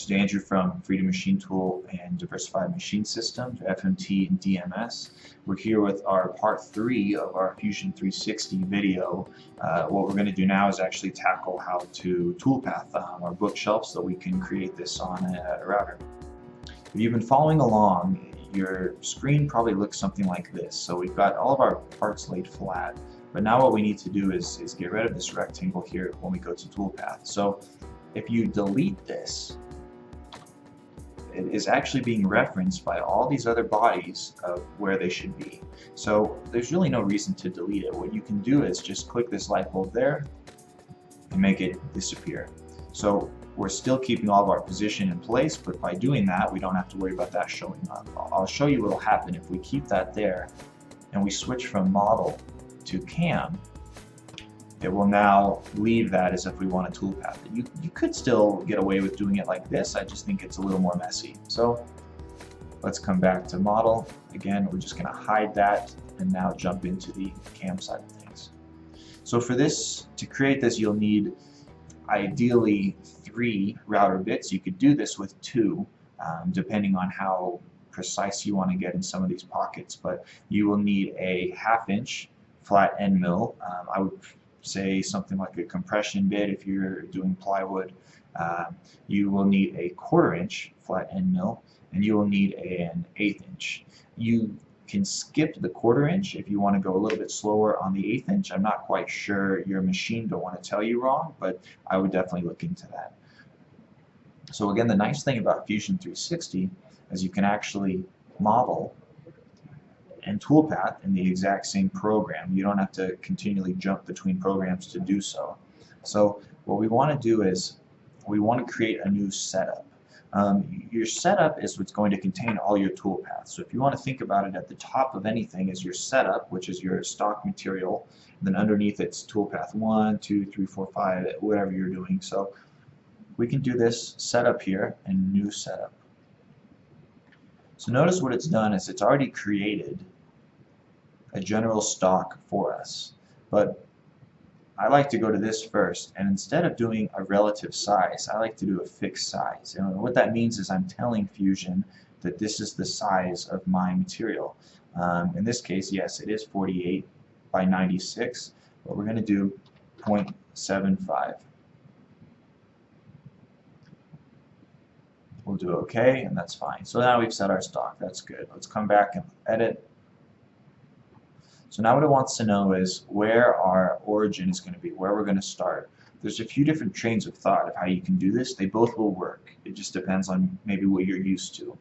This is Andrew from Freedom Machine Tool and Diversified Machine Systems, FMT and DMS. We're here with our part 3 of our Fusion 360 video. What we're going to do now is actually tackle how to toolpath our bookshelf so we can create this on a router. If you've been following along, your screen probably looks something like this. So we've got all of our parts laid flat, but now what we need to do is get rid of this rectangle here when we go to toolpath. So if you delete this, it is actually being referenced by all these other bodies of where they should be. So there's really no reason to delete it. What you can do is just click this light bulb there and make it disappear. So we're still keeping all of our position in place, but by doing that, we don't have to worry about that showing up. I'll show you what will happen if we keep that there and we switch from model to cam. It will now leave that as if we want to toolpath it. You could still get away with doing it like this. I just think it's a little more messy. So let's come back to model. Again, we're just going to hide that and now jump into the cam side of things. So for this, to create this, you'll need ideally 3 router bits. You could do this with 2, depending on how precise you want to get in some of these pockets. But you will need a 1/2 inch flat end mill. I would say something like a compression bit if you're doing plywood. You will need a 1/4 inch flat end mill, and you will need an 1/8 inch. You can skip the 1/4 inch if you want to go a little bit slower on the 1/8 inch. I'm not quite sure your machine don't want to tell you wrong, but I would definitely look into that. So again, the nice thing about Fusion 360 is you can actually model and toolpath in the exact same program. You don't have to continually jump between programs to do so. So what we want to do is we want to create a new setup. Your setup is what's going to contain all your toolpaths. So if you want to think about it, at the top of anything is your setup, which is your stock material. And then underneath it's toolpath 1, 2, 3, 4, 5, whatever you're doing. So we can do this setup here and new setup. So notice what it's done is it's already created a general stock for us, but I like to go to this first, and instead of doing a relative size, I like to do a fixed size. And what that means is I'm telling Fusion that this is the size of my material. In this case, yes, it is 48 by 96, but we're going to do 0.75. We'll do OK, and that's fine. So now we've set our stock. That's good. Let's come back and edit. So now what it wants to know is where our origin is going to be, where we're going to start. There's a few different trains of thought of how you can do this. They both will work. It just depends on maybe what you're used to.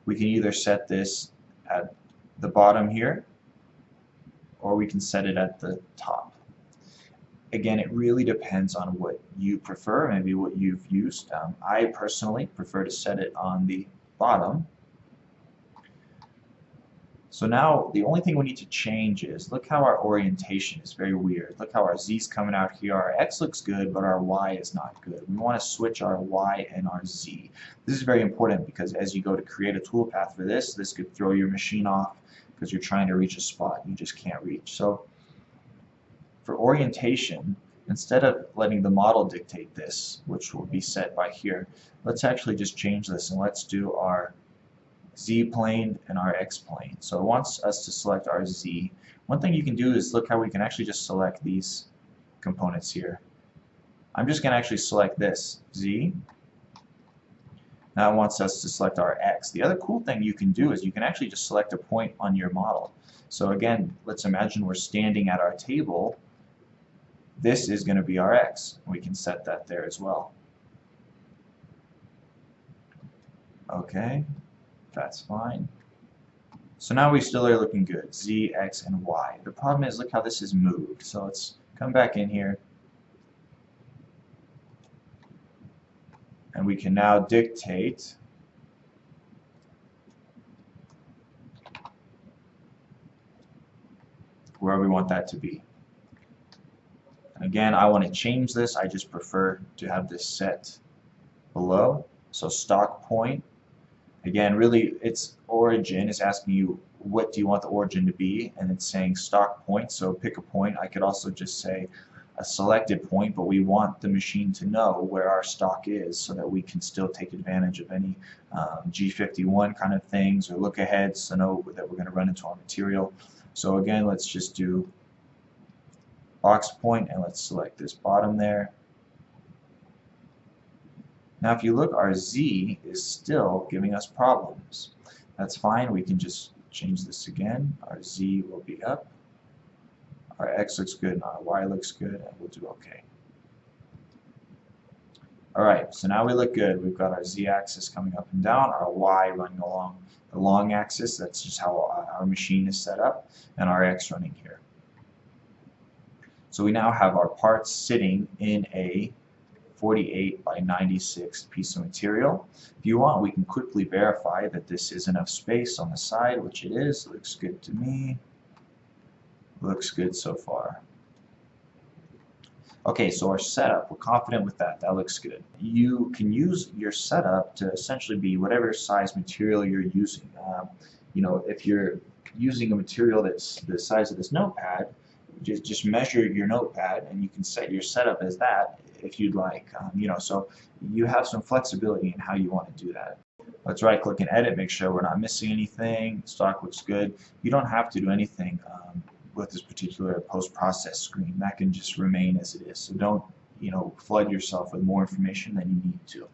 We can either set this at the bottom here, or we can set it at the top. Again, it really depends on what you prefer, maybe what you've used. I personally prefer to set it on the bottom. So now the only thing we need to change is, look how our orientation is very weird. Look how our Z is coming out here. Our X looks good, but our Y is not good. We want to switch our Y and our Z. This is very important because as you go to create a toolpath for this, this could throw your machine off because you're trying to reach a spot you just can't reach. So for orientation, instead of letting the model dictate this, which will be set by here, let's actually just change this and let's do our Z plane and our X plane. So it wants us to select our Z. One thing you can do is look how we can actually just select these components here. I'm just going to actually select this Z. Now it wants us to select our X. The other cool thing you can do is you can actually just select a point on your model. So again, let's imagine we're standing at our table. This is going to be our X. We can set that there as well. Okay. That's fine. So now we still are looking good. Z, X, and Y. The problem is, look how this is moved. So let's come back in here. And we can now dictate where we want that to be. And again, I want to change this. I just prefer to have this set below. So stock point. Again, really, its origin is asking you what do you want the origin to be, and it's saying stock point, so pick a point. I could also just say a selected point, but we want the machine to know where our stock is so that we can still take advantage of any G51 kind of things or look ahead so know that we're going to run into our material. So again, let's just do box point and let's select this bottom there. Now if you look, our Z is still giving us problems. That's fine, we can just change this again. Our Z will be up. Our X looks good and our Y looks good, and we'll do OK. Alright, so now we look good. We've got our Z axis coming up and down, our Y running along the long axis, that's just how our machine is set up, and our X running here. So we now have our parts sitting in a 48 by 96 piece of material. If you want, we can quickly verify that this is enough space on the side, which it is. Looks good to me. Looks good so far. Okay, so our setup, we're confident with that. That looks good. You can use your setup to essentially be whatever size material you're using. You know, if you're using a material that's the size of this notepad, just measure your notepad and you can set your setup as that if you'd like. You know, so you have some flexibility in how you want to do that. Let's right click and edit, make sure we're not missing anything. Stock looks good. You don't have to do anything with this particular post-process screen. That can just remain as it is. So don't, you know, flood yourself with more information than you need to.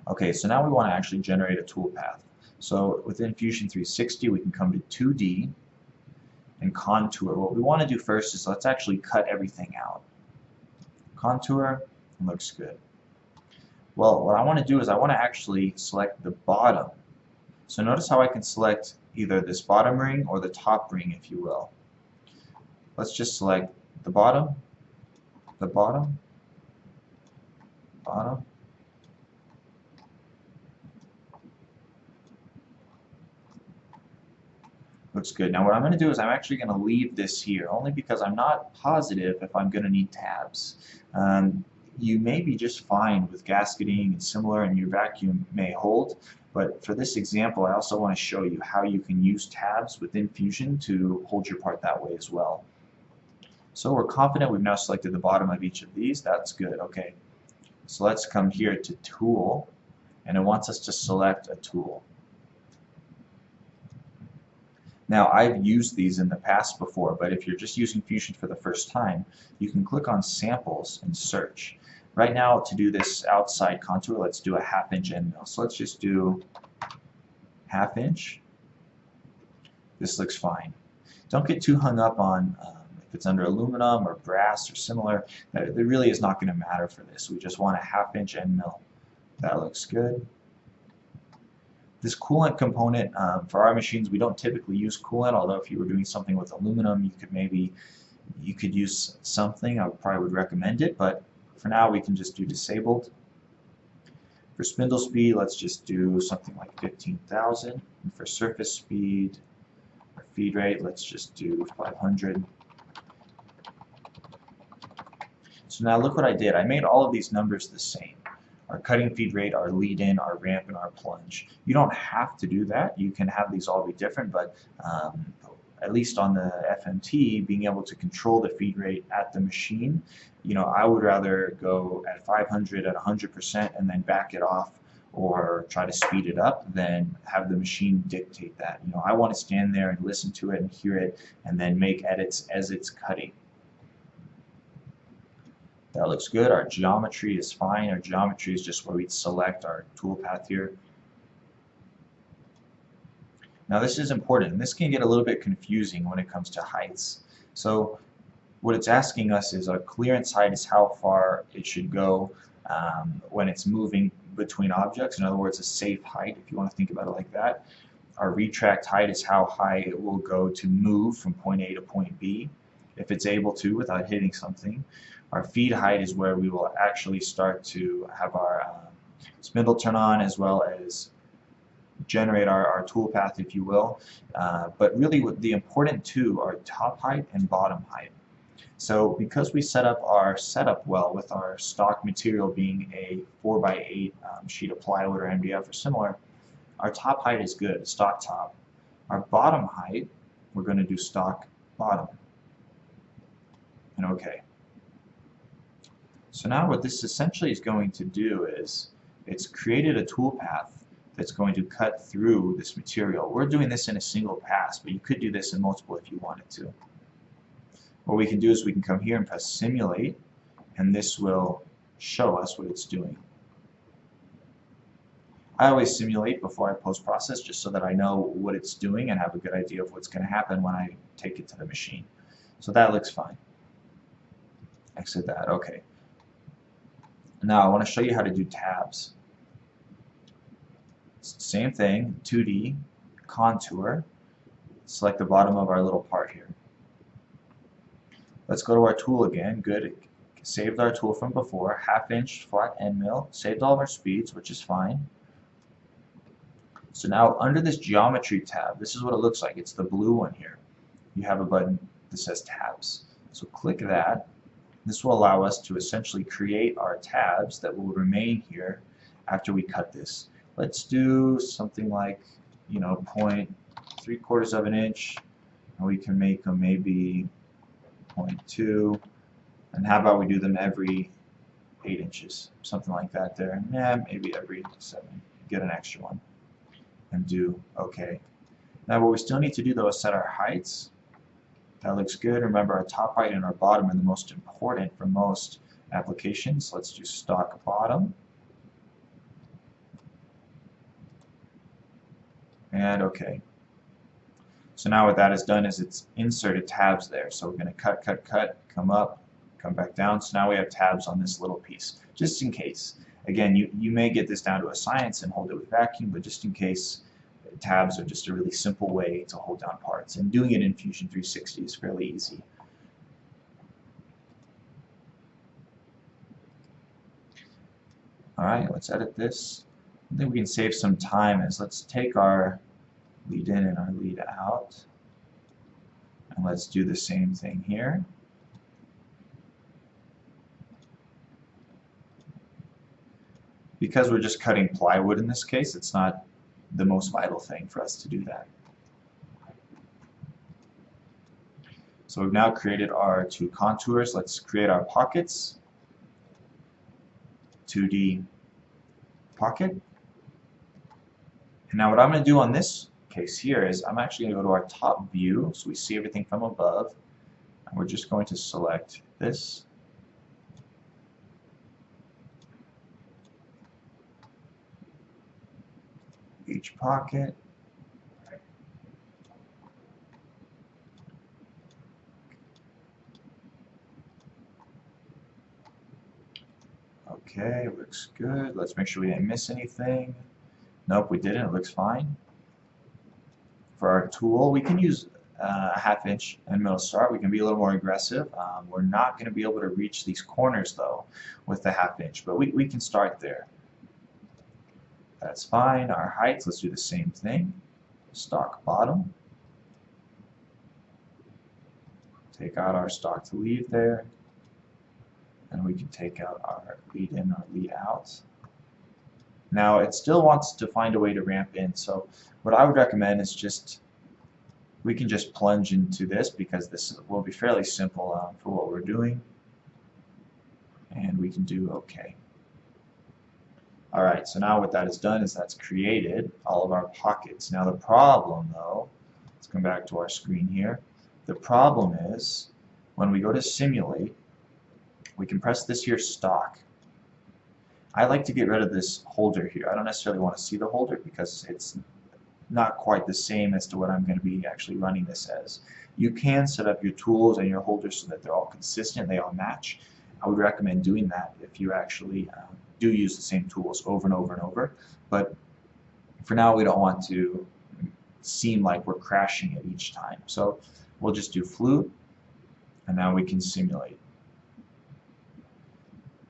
Okay, so now we want to actually generate a toolpath. So within Fusion 360, we can come to 2D and contour. What we want to do first is let's actually cut everything out. Contour looks good. Well, what I want to do is I want to actually select the bottom. So notice how I can select either this bottom ring or the top ring, if you will. Let's just select the bottom, the bottom, bottom. Looks good. Now what I'm going to do is I'm actually going to leave this here, only because I'm not positive if I'm going to need tabs. You may be just fine with gasketing and similar, and your vacuum may hold. But for this example, I also want to show you how you can use tabs within Fusion to hold your part that way as well. So we're confident we've now selected the bottom of each of these. That's good. Okay. So let's come here to Tool, and it wants us to select a tool. Now, I've used these in the past before, but if you're just using Fusion for the first time, you can click on Samples and search. Right now, to do this outside contour, let's do a 1/2 inch end mill. So let's just do 1/2 inch. This looks fine. Don't get too hung up on if it's under aluminum or brass or similar. That really is not going to matter for this. We just want a 1/2 inch end mill. That looks good. This coolant component, for our machines, we don't typically use coolant, although if you were doing something with aluminum, you could use something. I probably would recommend it, but for now we can just do disabled. For spindle speed, let's just do something like 15,000. And for surface speed, or feed rate, let's just do 500. So now look what I did. I made all of these numbers the same. Our cutting feed rate, our lead in, our ramp, and our plunge. You don't have to do that. You can have these all be different, but at least on the FMT, being able to control the feed rate at the machine, you know, I would rather go at 500 at 100% and then back it off or try to speed it up than have the machine dictate that. You know, I want to stand there and listen to it and hear it and then make edits as it's cutting. That looks good. Our geometry is fine. Our geometry is just where we'd select our toolpath here. Now this is important. This can get a little bit confusing when it comes to heights. So what it's asking us is our clearance height is how far it should go when it's moving between objects. In other words, a safe height, if you want to think about it like that. Our retract height is how high it will go to move from point A to point B, if it's able to without hitting something. Our feed height is where we will actually start to have our spindle turn on, as well as generate our toolpath, if you will. But really the important two are top height and bottom height. So because we set up our setup well with our stock material being a 4x8 sheet of plywood or MDF or similar, our top height is good, stock top. Our bottom height, we're going to do stock bottom. and OK. So now what this essentially is going to do is it's created a toolpath that's going to cut through this material. We're doing this in a single pass, but you could do this in multiple if you wanted to. What we can do is we can come here and press simulate, and this will show us what it's doing. I always simulate before I post-process just so that I know what it's doing and have a good idea of what's going to happen when I take it to the machine. So that looks fine. Exit that. OK. Now I want to show you how to do tabs. It's the same thing, 2D, contour, select the bottom of our little part here. Let's go to our tool again. Good. It saved our tool from before, 1/2 inch flat end mill, saved all of our speeds, which is fine. So now under this geometry tab, this is what it looks like. It's the blue one here. You have a button that says tabs. So click that. This will allow us to essentially create our tabs that will remain here after we cut this. Let's do something like, 0.75 of an inch, and we can make them maybe 0.2, and how about we do them every 8 inches, something like that there. Yeah, maybe every 7. Get an extra one, and do OK. Now what we still need to do though is set our heights. That looks good. Remember, our top height and our bottom are the most important for most applications. Let's do stock bottom. And OK. So now what that has done is it's inserted tabs there. So we're going to cut, cut, cut, come up, come back down. So now we have tabs on this little piece, just in case. Again, you may get this down to a science and hold it with vacuum, but just in case, tabs are just a really simple way to hold down parts. And doing it in Fusion 360 is fairly easy. Alright, let's edit this. I think we can save some time is let's take our lead in and our lead out. And let's do the same thing here. Because we're just cutting plywood in this case, it's not the most vital thing for us to do that. So we've now created our 2 contours. Let's create our pockets. 2D pocket. And now what I'm going to do on this case here is I'm actually going to go to our top view so we see everything from above. And we're just going to select this. Each pocket. Okay, looks good. Let's make sure we didn't miss anything. Nope, we didn't. It looks fine. For our tool, we can use a 1/2 inch and middle start. We can be a little more aggressive. We're not going to be able to reach these corners though with the 1/2 inch, but we can start there. That's fine. Our heights, let's do the same thing. Stock bottom. Take out our stock to lead there. And we can take out our lead in, our lead out. Now it still wants to find a way to ramp in, so what I would recommend is we can just plunge into this because this will be fairly simple for what we're doing. And we can do OK. Alright, so now what that has done is that's created all of our pockets. Now the problem though, let's come back to our screen here. The problem is when we go to simulate, we can press this here stock. I like to get rid of this holder here. I don't necessarily want to see the holder because it's not quite the same as to what I'm going to be actually running this as. You can set up your tools and your holders so that they're all consistent, they all match. I would recommend doing that if you actually do use the same tools over and over and over. But for now, we don't want to seem like we're crashing it each time. So we'll just do flute, and now we can simulate.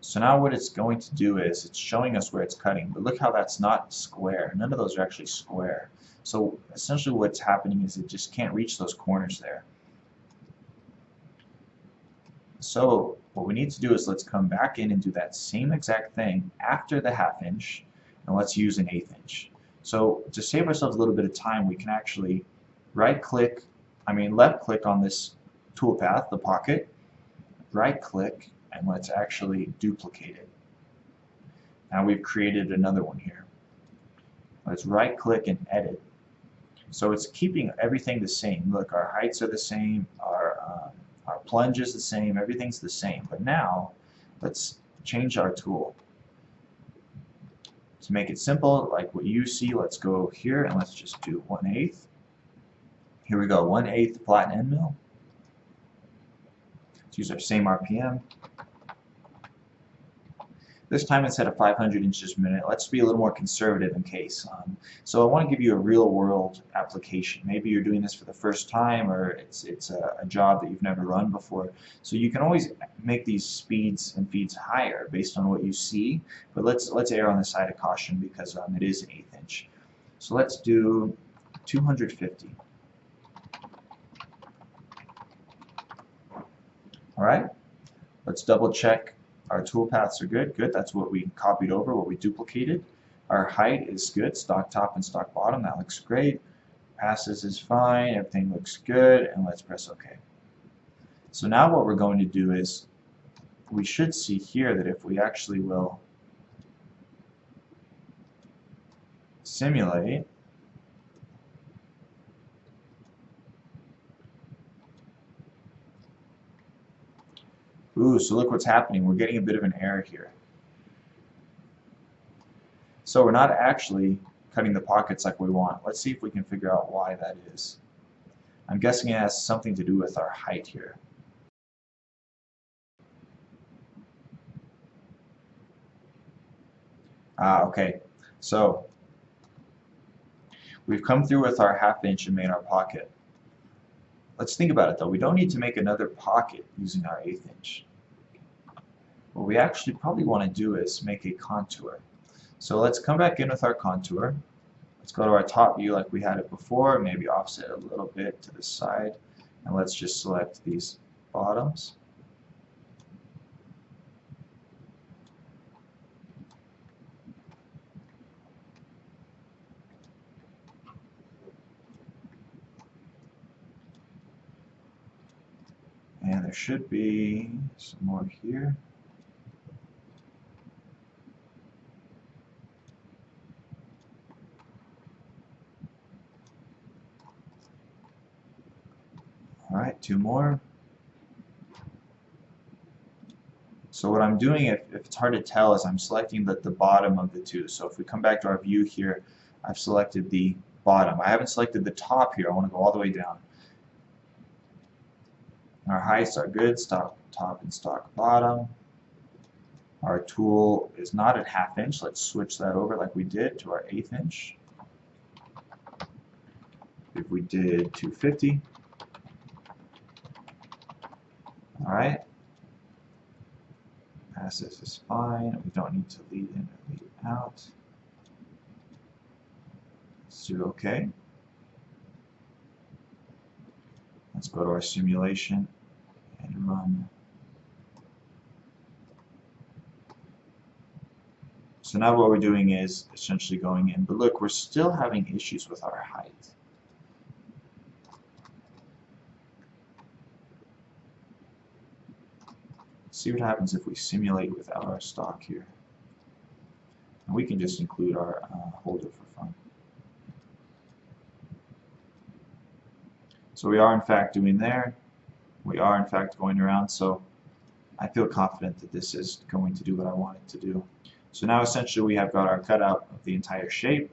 So now what it's going to do is it's showing us where it's cutting, but look how that's not square. None of those are actually square. So essentially what's happening is it just can't reach those corners there. So what we need to do is let's come back in and do that same exact thing after the 1/2 inch, and let's use an 1/8 inch. So to save ourselves a little bit of time, we can actually left click on this toolpath, the pocket, right click and let's actually duplicate it. Now we've created another one here. Let's right click and edit. So it's keeping everything the same. Look, our heights are the same, our plunge is the same, everything's the same. But now let's change our tool. To make it simple, like what you see, let's go here and let's just do 1/8. Here we go, 1/8 flat end mill. Let's use our same RPM. This time instead of 500 inches per minute, let's be a little more conservative in case. So I want to give you a real-world application. Maybe you're doing this for the first time, or it's a job that you've never run before. So you can always make these speeds and feeds higher based on what you see. But let's err on the side of caution because it is an 1/8 inch. So let's do 250. All right. Let's double check. Our toolpaths are good. Good, that's what we copied over, what we duplicated. Our height is good, stock top and stock bottom, that looks great. Passes is fine, everything looks good, and let's press OK. So now what we're going to do is, we should see here that if we actually will simulate, ooh, so look what's happening. We're getting a bit of an error here. So we're not actually cutting the pockets like we want. Let's see if we can figure out why that is. I'm guessing it has something to do with our height here. Okay. So we've come through with our 1/2 inch and made our pocket. Let's think about it though. We don't need to make another pocket using our 1/8 inch. What we actually probably want to do is make a contour. So let's come back in with our contour. Let's go to our top view like we had it before, maybe offset a little bit to the side, and let's just select these bottoms. And there should be some more here. Alright, 2 more. So what I'm doing, if it's hard to tell, is I'm selecting the bottom of the two. So if we come back to our view here, I've selected the bottom. I haven't selected the top here. I want to go all the way down. Our heights are good, stock top and stock bottom. Our tool is not at 1/2 inch. Let's switch that over like we did to our 1/8 inch. If we did 250. Alright. Passes is fine. We don't need to lead in or lead out. Let's do OK. Let's go to our simulation and run. So now what we're doing is essentially going in, but look, we're still having issues with our height. Let's see what happens if we simulate without our stock here. And we can just include our holder for fun. So we are in fact doing there. We are in fact going around, so I feel confident that this is going to do what I want it to do. So now essentially we have got our cutout of the entire shape,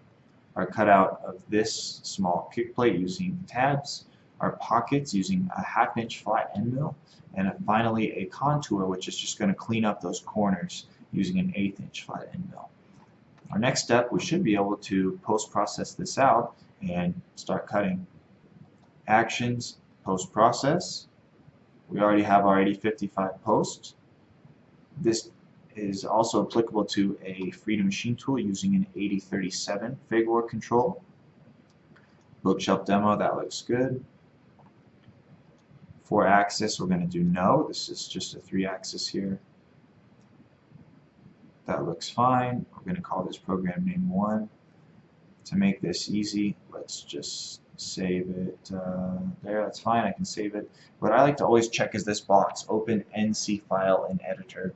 our cutout of this small kick plate using tabs, our pockets using a 1/2 inch flat end mill, and finally a contour which is just going to clean up those corners using an 1/8 inch flat end mill. Our next step, we should be able to post-process this out and start cutting. Actions, post-process. We already have our 8055 post. This is also applicable to a free to machine tool using an 8037 figure control. Bookshelf demo, that looks good. 4-axis, we're going to do no. This is just a 3-axis here. That looks fine. We're going to call this program name 1. To make this easy, let's just save it there, that's fine, I can save it. What I like to always check is this box, open NC file in editor.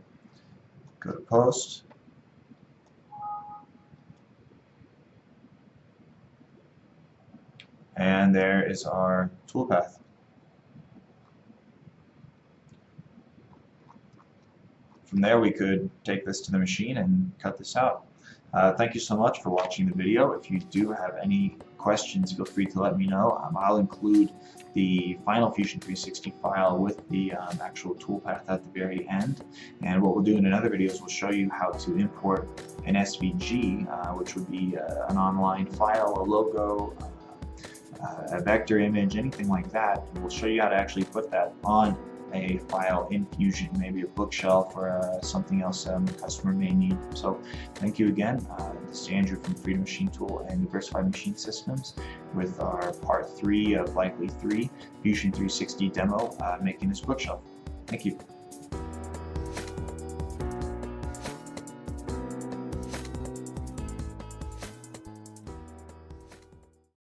Go to post. And there is our toolpath. From there we could take this to the machine and cut this out. Thank you so much for watching the video. If you do have any questions, feel free to let me know. I'll include the final Fusion 360 file with the actual toolpath at the very end. And what we'll do in another video is we'll show you how to import an SVG, which would be an online file, a logo, a vector image, anything like that. And we'll show you how to actually put that on a file in Fusion, maybe a bookshelf or something else the customer may need. So thank you again. This is Andrew from Freedom Machine Tool and Diversified Machine Systems with our part 3 of likely 3 Fusion 360 demo making this bookshelf. Thank you.